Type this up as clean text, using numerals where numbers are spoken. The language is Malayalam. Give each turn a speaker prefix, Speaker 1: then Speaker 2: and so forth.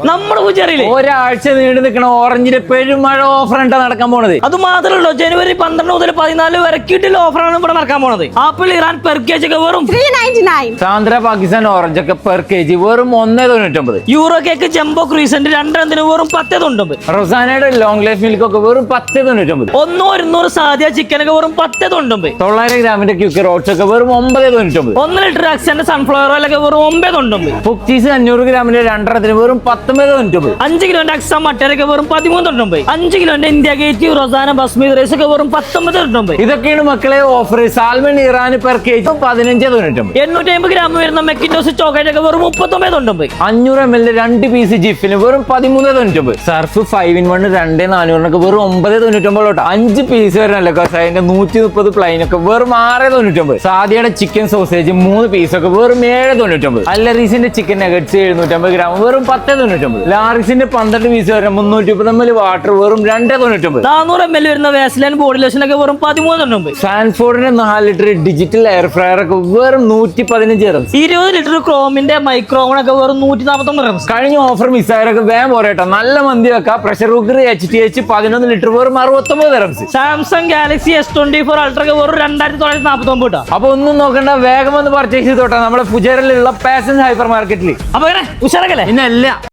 Speaker 1: നമ്മുടെ പൂജാറിയില്ലേ
Speaker 2: ഒരാഴ്ച നീണ്ടു നിൽക്കണ ഓറഞ്ചിന്റെ പെരുമഴ ഓഫർ ഉണ്ടാ നടക്കാൻ പോണത്.
Speaker 1: അത് മാത്രമല്ലോ ജനുവരി 12 മുതൽ 14 വരെ കിട്ടിൽ ഓഫറാണ് ഇവിടെ നടക്കാൻ പോണത്. ആപ്പിൾ ഇറാൻ പെർ കേജ് ഒക്കെ വെറും
Speaker 3: 399.
Speaker 2: സാന്ദ്ര പാകിസ്ഥാൻ ഓറഞ്ച് ഒക്കെ പെർ കെ ജി വെറും 1.99.
Speaker 1: യൂറോ കേക്ക് ജംബോ ക്രീസന്റ് രണ്ടെണ്ണത്തിന് വെറും 10.99.
Speaker 2: റൊസാനയുടെ ലോങ് ലൈഫ് മിൽക്ക് ഒക്കെ വെറും 10.99.
Speaker 1: 100 സാധ്യ ചിക്കൻ ഒക്കെ വെറും 10.99.
Speaker 2: 900 ഗ്രാമിന്റെ ക്യൂക്ക് റോഡ്സ് ഒക്കെ വെറും 9.99.
Speaker 1: 1 ലിറ്റർ അക്സന്റെ സൺഫ്ലവർ ഓയിൽ ഒക്കെ വെറും 9.99.
Speaker 2: കുക്കീസ് 500 ഗ്രാമിന്റെ രണ്ടെണ്ണത്തിന് വെറും 19.99.
Speaker 1: 5 കിലോന്റെ അക്സ മട്ടരൊക്കെ വെറും 13.99. 5 കിലോന്റെ India Gate Rosana basmati rice ഒക്കെ വെറും 19.99.
Speaker 2: ഇതൊക്കെയാണ് മക്കളെ offer. Salmon Iran per kg 15.99.
Speaker 1: 850 gram വരുന്ന മെക്കിൻഡോസ് ചോക്ലേറ്റ് ഒക്കെ വെറും 39.99.
Speaker 2: 500 ml 2 പീസ് ജിഫിന് വെറും 13.99. സർഫ് 5 in 1 2,400 വെറും 9.99. 5 പീസ് വരുന്നല്ലോ അതിന്റെ 130 പ്ലൈൻ ഒക്കെ വെറും 6.99. സാദിയുടെ ചിക്കൻ സോസേജ് 3 പീസ് ഒക്കെ വെറും 7.99. അല്ലറീസിന്റെ ചിക്കൻ നഗറ്റ്സ് 750 ഗ്രാം വെറും 10.99. ലാറിസിന്റെ 12 പീസ് വരെ 330 ml വാട്ടർ വെറും 2.99.
Speaker 1: 400 ml വരുന്ന വാസ്ലൈൻ ബോഡി ലോഷൻ ഒക്കെ വെറും 13.99.
Speaker 2: സാൻഫോർഡിന്റെ 4 ലിറ്റർ ഡിജിറ്റൽ എയർ ഫ്രയർ ഒക്കെ വെറും 115 dirhams.
Speaker 1: 20 ലിറ്റർ ക്രോമിന്റെ മൈക്രോവൺ ഒക്കെ വെറും 149 dirhams.
Speaker 2: കഴിഞ്ഞ ഓഫർ മിസ്സായവരൊക്കെ വേഗം പോരട്ടോ. നല്ല മന്തി വെക്കാം. പ്രഷർ കുക്കർ HTH 11 ലിറ്റർ വെറും 69 dirhams.
Speaker 1: Samsung Galaxy S24 ultra ഒക്കെ വെറും 2949 കേട്ടോ.
Speaker 2: അപ്പൊ ഒന്നും നോക്കണ്ട, വേഗം വന്ന് പർച്ചേസ് ചെയ്തോട്ടെ നമ്മുടെ ഫുജേറിലുള്ള പാസഞ്ചർ ഹൈപ്പർ മാർക്കറ്റിൽ.
Speaker 1: അപ്പൊ ഉഷാറക്കല്ലേ
Speaker 2: ഇന്നല്ല